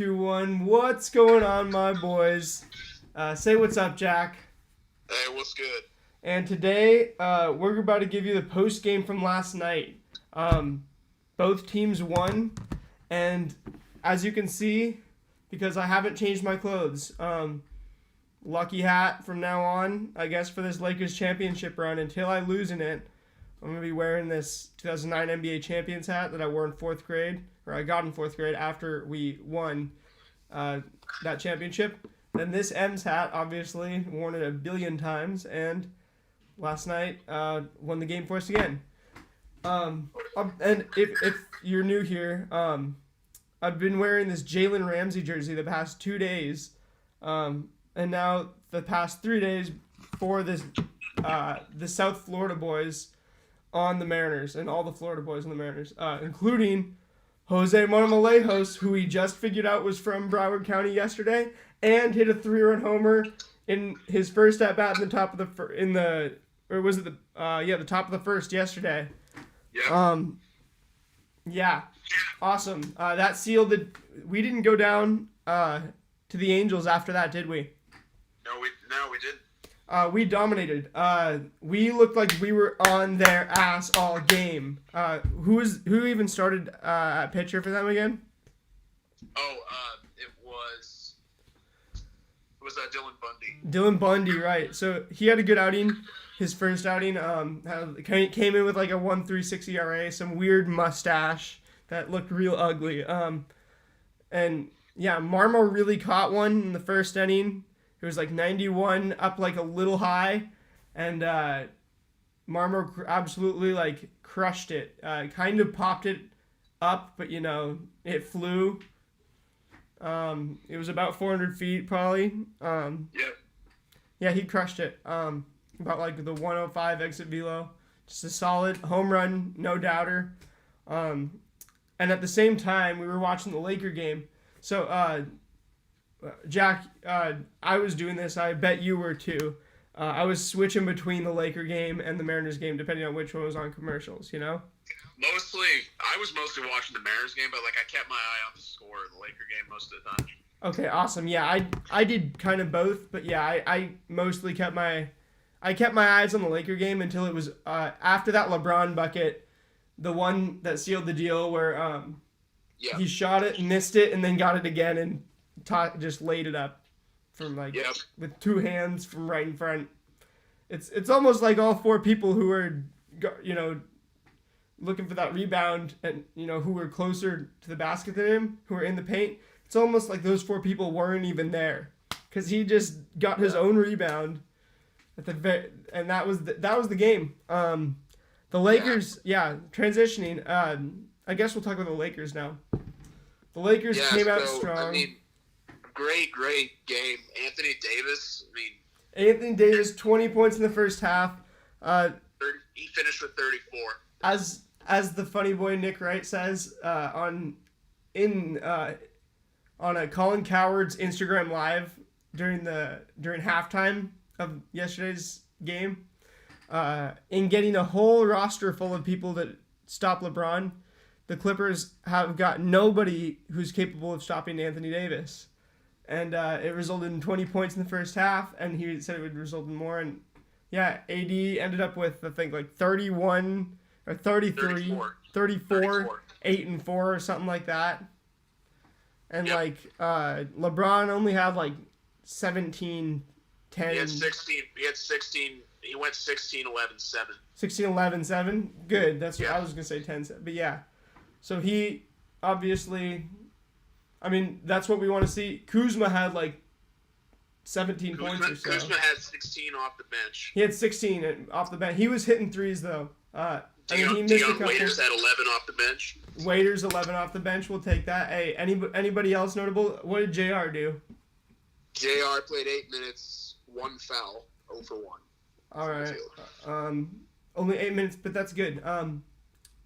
2-1. What's going on, my boys? Say what's up, Jack. Hey, what's good? And today, we're about to give you the post game from last night. Both teams won, and as you can see, because I haven't changed my clothes, lucky hat from now on, I guess, for this Lakers championship run. Until I lose in it, I'm going to be wearing this 2009 NBA Champions hat that I wore in 4th grade, or I got in 4th grade after we won that championship. Then this M's hat, obviously, worn it a billion times, and last night won the game for us again. And if you're new here, I've been wearing this Jalen Ramsey jersey the past 2 days, and now the past 3 days for this the South Florida boys on the Mariners, and all the Florida boys on the Mariners, including Jose Marmolejos, who we just figured out was from Broward County yesterday, and hit a 3-run homer in his first at bat in the top of the the top of the first yesterday. Yeah. Yeah, awesome. That sealed it. We didn't go down to the Angels after that, did we? No, we didn't. We dominated. We looked like we were on their ass all game. Who even started at pitcher for them again? Oh, it was Dylan Bundy. Dylan Bundy, right. So he had a good outing. His first outing came in with like a 1.36 ERA, some weird mustache that looked real ugly. And yeah, Marmo really caught one in the first inning. It was like 91 up like a little high, and Marmo absolutely like crushed it. Kind of popped it up, but it flew. It was about 400 feet probably. Yeah, he crushed it. About like the 105 exit velo. Just a solid home run, no doubter. And at the same time, we were watching the Laker game. So, Jack, I was doing this. I bet you were too. I was switching between the Laker game and the Mariners game, depending on which one was on commercials, I was mostly watching the Mariners game, but I kept my eye on the score of the Laker game most of the time. Okay, awesome. Yeah, I did kind of both, but yeah, I mostly kept my eyes on the Laker game until it was after that LeBron bucket, the one that sealed the deal where he shot it, missed it, and then got it again and just laid it up from with two hands from right in front. It's almost like all four people who were looking for that rebound and who were closer to the basket than him, who were in the paint. It's almost like those four people weren't even there because he just got his own rebound at and that was the game. The Lakers, transitioning. I guess we'll talk about the Lakers now. The Lakers came out strong. Great game. Anthony Davis, 20 points in the first half. He finished with 34. As the funny boy Nick Wright says on a Colin Coward's Instagram Live during halftime of yesterday's game, in getting a whole roster full of people that stop LeBron, the Clippers have got nobody who's capable of stopping Anthony Davis. And it resulted in 20 points in the first half, and he said it would result in more. And yeah, AD ended up with, I think, like 31 or 33, 34, 8 and 4 or something like that. And LeBron only had like 17, 10. He had 16. He went 16, 11, 7. 16, 11, 7? Good. That's what I was going to say, 10, 7. But yeah. So he obviously, that's what we want to see. Kuzma had like 17 points or so. Kuzma had 16 off the bench. He had 16 off the bench. He was hitting threes though. He missed a couple. Waiters had 11 off the bench. Waiters 11 off the bench. We'll take that. Hey, anybody else notable? What did JR do? JR played 8 minutes, 1 foul, 0 for 1. All right. Only 8 minutes, but that's good.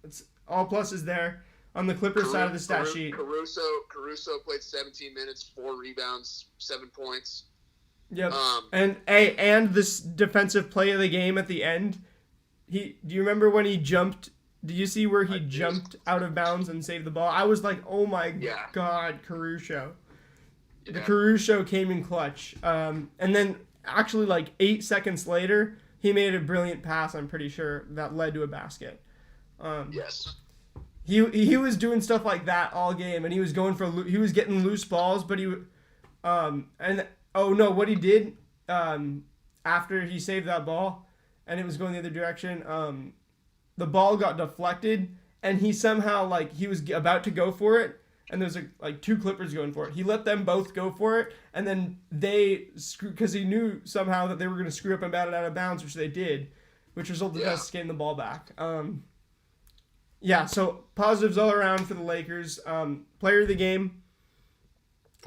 It's all pluses there. On the Clippers side of the stat sheet. Caruso played 17 minutes, 4 rebounds, 7 points. Yep. And this defensive play of the game at the end. Do you remember when he jumped Did you see where he jumped out of bounds and saved the ball? I was like, oh my God, Caruso. The Caruso came in clutch. And then actually like 8 seconds later, he made a brilliant pass, I'm pretty sure, that led to a basket. Yes. He was doing stuff like that all game, and he was getting loose balls, but what he did after he saved that ball, and it was going the other direction, the ball got deflected, and he somehow he was about to go for it, and there's like two Clippers going for it. He let them both go for it, and then because he knew somehow that they were going to screw up and bat it out of bounds, which they did, which resulted in us getting the ball back. So positives all around for the Lakers. Player of the game.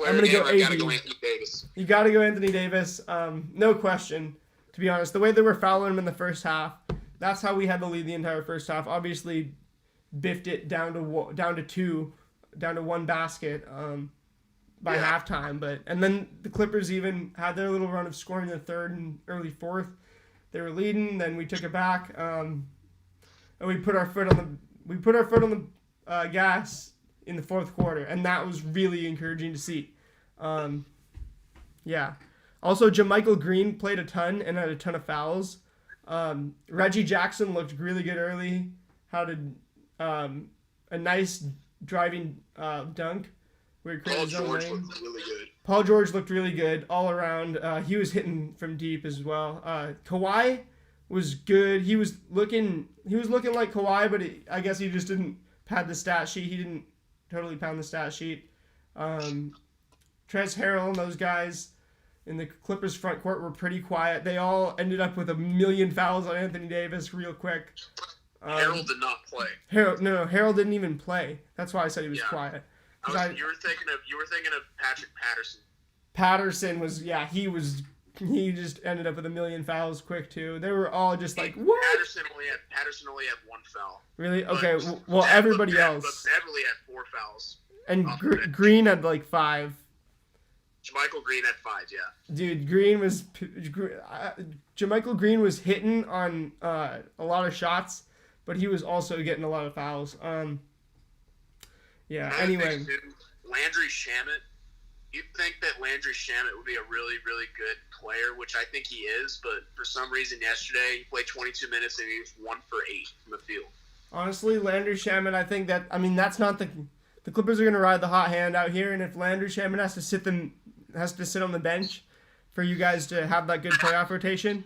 I'm going to go AD. Gotta go Anthony Davis. You got to go Anthony Davis. No question, to be honest. The way they were fouling him in the first half, that's how we had the lead the entire first half. Obviously, biffed it down to one basket by halftime. And then the Clippers even had their little run of scoring in the third and early fourth. They were leading, then we took it back, and we put our foot on the gas in the fourth quarter, and that was really encouraging to see. Also, JaMychal Green played a ton and had a ton of fouls. Reggie Jackson looked really good early. Had a nice driving dunk where he created his own lane. Looked really good. Paul George looked really good all around. He was hitting from deep as well. Kawhi was good. He was looking like Kawhi, but I guess he just didn't pad the stat sheet. He didn't totally pound the stat sheet. Trez Harrell and those guys in the Clippers front court were pretty quiet. They all ended up with a million fouls on Anthony Davis real quick. Harrell did not play. Harrell didn't even play. That's why I said he was quiet. You were thinking of Patrick Patterson. Patterson was he just ended up with a million fouls quick too. They were all just like, what? Patterson only had one foul. Really? Okay. Well, everybody else. But Beverly had 4 fouls. And Green had like 5. JaMychal Green had 5. Yeah. Dude, JaMychal Green was hitting on a lot of shots, but he was also getting a lot of fouls. Anyway. Landry Shamet. You'd think that Landry Shamet would be a really, really good player, which I think he is, but for some reason yesterday he played 22 minutes and he was 1 for 8 from the field. Honestly, Landry Shamet, that's not the Clippers are going to ride the hot hand out here, and if Landry Shamet has to sit on the bench for you guys to have that good playoff rotation,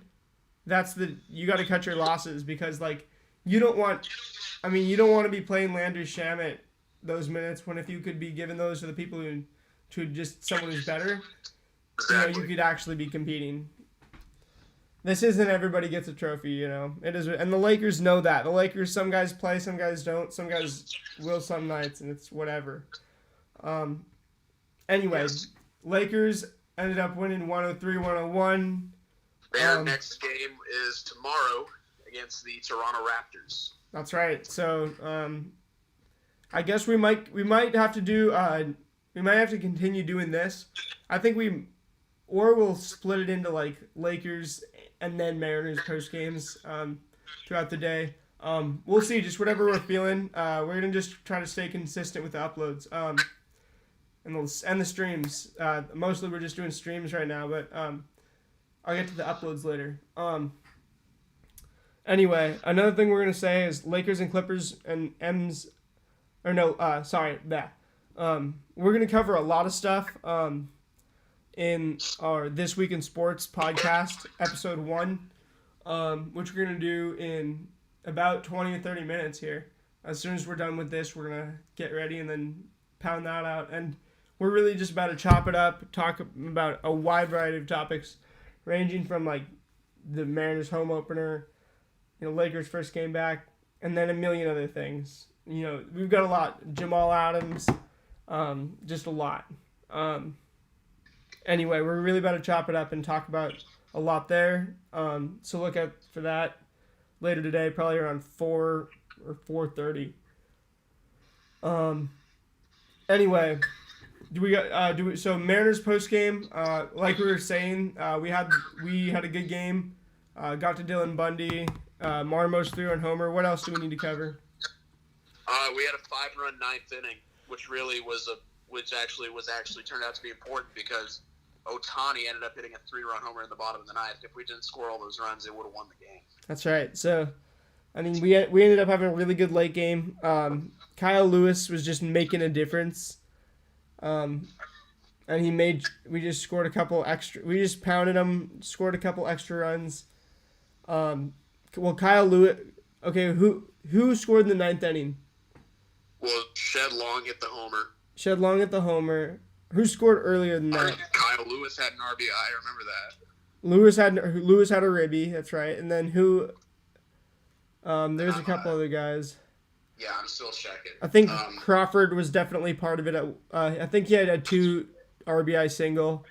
you got to cut your losses, because you don't want to be playing Landry Shamet those minutes when if you could be giving those to the people to just someone who's better, you could actually be competing. This isn't everybody gets a trophy, It is, and the Lakers know that. The Lakers, some guys play, some guys don't, some guys will some nights, and it's whatever. Lakers ended up winning 103-101. Their next game is tomorrow against the Toronto Raptors. That's right. So, I guess we might have to do. We might have to continue doing this. I think we'll split it into Lakers and then Mariners post games throughout the day. We'll see, just whatever we're feeling. We're gonna just try to stay consistent with the uploads and the streams. Mostly we're just doing streams right now, but I'll get to the uploads later. Anyway, another thing we're gonna say is Lakers and Clippers and we're going to cover a lot of stuff in our This Week in Sports podcast, episode 1, which we're going to do in about 20 or 30 minutes here. As soon as we're done with this, we're going to get ready and then pound that out. And we're really just about to chop it up, talk about a wide variety of topics, ranging from the Mariners home opener, Lakers first game back, and then a million other things. We've got a lot. Jamal Adams, just a lot. Anyway, we're really about to chop it up and talk about a lot there. So look out for that later today, probably around 4 or 4:30. Anyway, so Mariners post game, like we were saying, we had a good game. Got to Dylan Bundy. Marmos threw on homer. What else do we need to cover? We had a 5-run 9th inning, which really was which actually turned out to be important because Ohtani ended up hitting a 3-run homer in the bottom of the ninth. If we didn't score all those runs, it would have won the game. That's right. So, I mean, we ended up having a really good late game. Kyle Lewis was just making a difference. And we just scored a couple extra. We just pounded him, scored a couple extra runs. Well, Kyle Lewis. Okay, who scored in the ninth inning? Well, Shed Long hit the homer. Shed Long hit the homer. Who scored earlier than that? Kyle Lewis had an RBI. I remember that. Lewis had a ribby. That's right. And then who? There's a couple other guys. Yeah, I'm still checking. I think Crawford was definitely part of it. I think he had a 2 RBI single.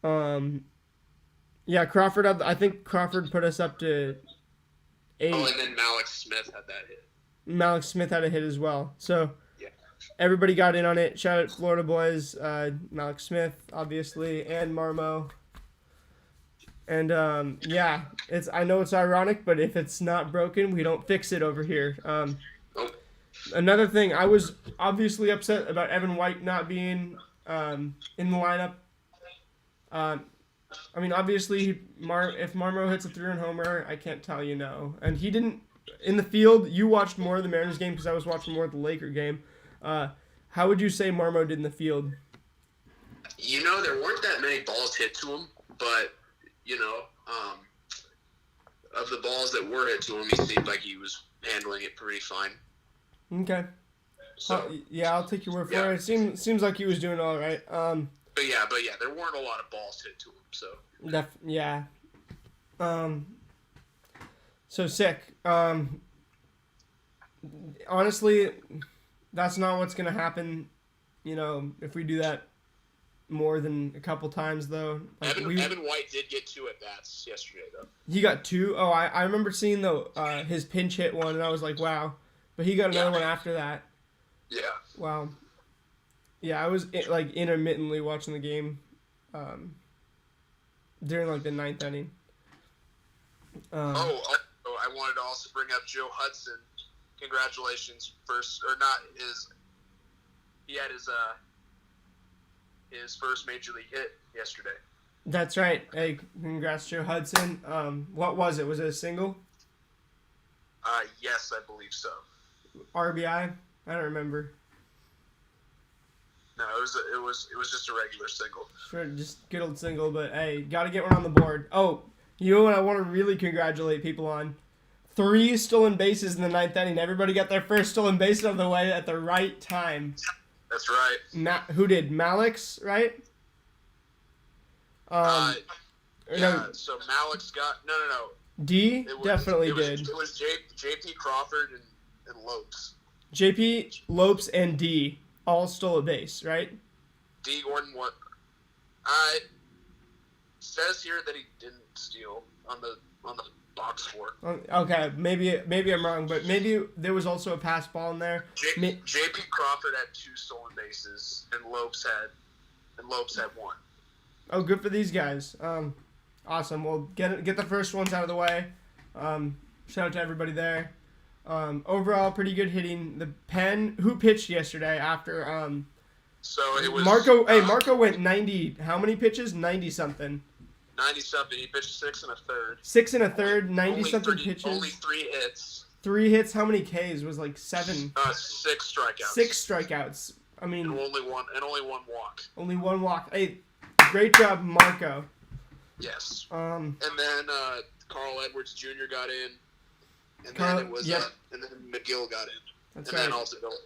Yeah, Crawford. I think Crawford put us up to 8. Oh, and then Malik Smith had that hit. Malik Smith had a hit as well. So yeah, everybody got in on it. Shout out Florida boys, Malik Smith, obviously, and Marmo. And yeah, I know it's ironic, but if it's not broken, we don't fix it over here. Another thing, I was obviously upset about Evan White not being in the lineup. I mean, obviously, if Marmo hits a 3-run homer, I can't tell you no. And he didn't in the field. You watched more of the Mariners game because I was watching more of the Laker game. How would you say Marmo did in the field? There weren't that many balls hit to him, but of the balls that were hit to him, he seemed like he was handling it pretty fine. Okay. So yeah, I'll take your word for it. It seems like he was doing all right. But yeah, there weren't a lot of balls hit to him. So yeah. So sick. Honestly, that's not what's gonna happen. If we do that more than a couple times, though. Evan White did get 2 at bats yesterday, though. He got 2. Oh, I remember seeing his pinch hit one, and I was like, wow. But he got another one after that. Yeah. Wow. Yeah, I was intermittently watching the game during the ninth inning. I wanted to also bring up Joe Hudson. Congratulations, he had his first major league hit yesterday. That's right. Hey, congrats, Joe Hudson. What was it? Was it a single? Yes, I believe so. RBI? I don't remember. No, it was just a regular single. Sure, just good old single, but hey, got to get one on the board. Oh, you know what I want to really congratulate people on? 3 stolen bases in the ninth inning. Everybody got their first stolen base out of the way at the right time. That's right. Who did? Malik's, right? Yeah, so Malik's got... No. D definitely did. It was J.P. Crawford and Lopes. J.P., Lopes, and D all stole a base, right? D. Gordon, what? Says here that he didn't steal on the box score. Okay, maybe I'm wrong, but maybe there was also a pass ball in there. J.P. Crawford had 2 stolen bases, and Lopes had 1. Oh, good for these guys. Awesome. Well, get the first ones out of the way. Shout out to everybody there. Overall, pretty good hitting. The pen. Who pitched yesterday after? So it was Marco. Marco went 90. How many pitches? 90 something. 90 something. He pitched 6 1/3. 6 1/3. 90 something pitches. Only 3 hits. 3 hits. How many Ks? Was 7. 6 strikeouts. 6 strikeouts. I mean. And only one walk. Only 1 walk. Hey, great job, Marco. Yes. And then Carl Edwards Jr. got in. And then it was and then McGill got in. That's and right. then Altavilla.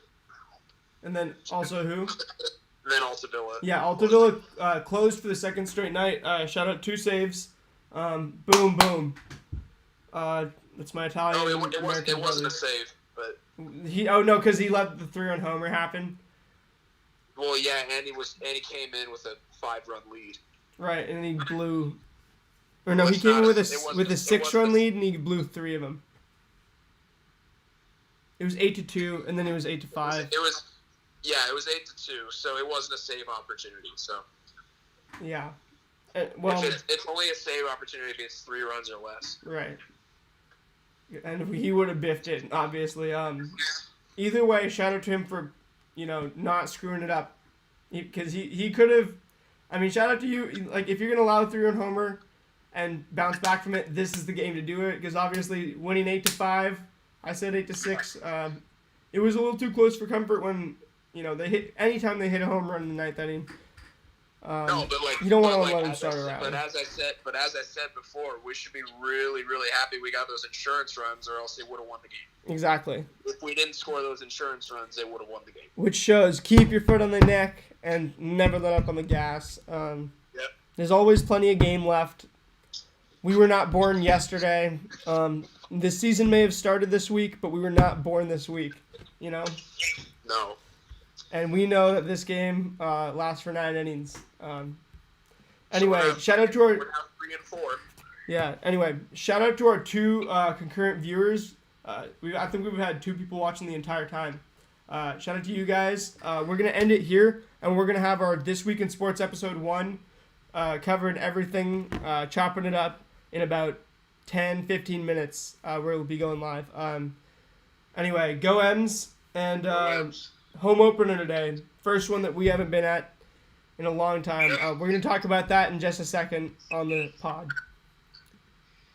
And then also who? And then Altavilla. Yeah, Altavilla closed for the second straight night. Shout out 2 saves. Boom, boom. That's my Italian. Oh, it wasn't a save, but because he let the 3-run homer happen. Well, yeah, and he came in with a 5-run lead. Right, and he blew. Or no, he came in with a 6-run lead, and he blew 3 of them. It was 8-2, and then it was 8-5. It was 8-2, so it wasn't a save opportunity. So yeah, it's only a save opportunity if it's 3 runs or less. Right, and he would have biffed it, obviously. Either way, shout out to him for not screwing it up. because he could have. I mean, shout out to you. Like, if you're gonna allow a 3-run homer and bounce back from it, this is the game to do it. Because obviously, winning 8-5, I said 8-6. It was a little too close for comfort when they hit. Anytime they hit a home run in the ninth inning. No, but you don't want to let them start around. But as I said before, we should be really, really happy we got those insurance runs, or else they would have won the game. Exactly. If we didn't score those insurance runs, they would have won the game. Which shows keep your foot on the neck and never let up on the gas. Yep. There's always plenty of game left. We were not born yesterday. The season may have started this week, but we were not born this week. No. And we know that this game lasts for 9 innings. Anyway, shout out to our. We're now 3 and 4. Yeah. Anyway, shout out to our 2 concurrent viewers. I think we've had 2 people watching the entire time. Shout out to you guys. We're gonna end it here, and we're gonna have our This Week in Sports episode 1, covering everything, chopping it up in about 10-15 minutes. Where we'll be going live. Anyway, go M's and home opener today. First one that we haven't been at in a long time. We're gonna talk about that in just a second on the pod.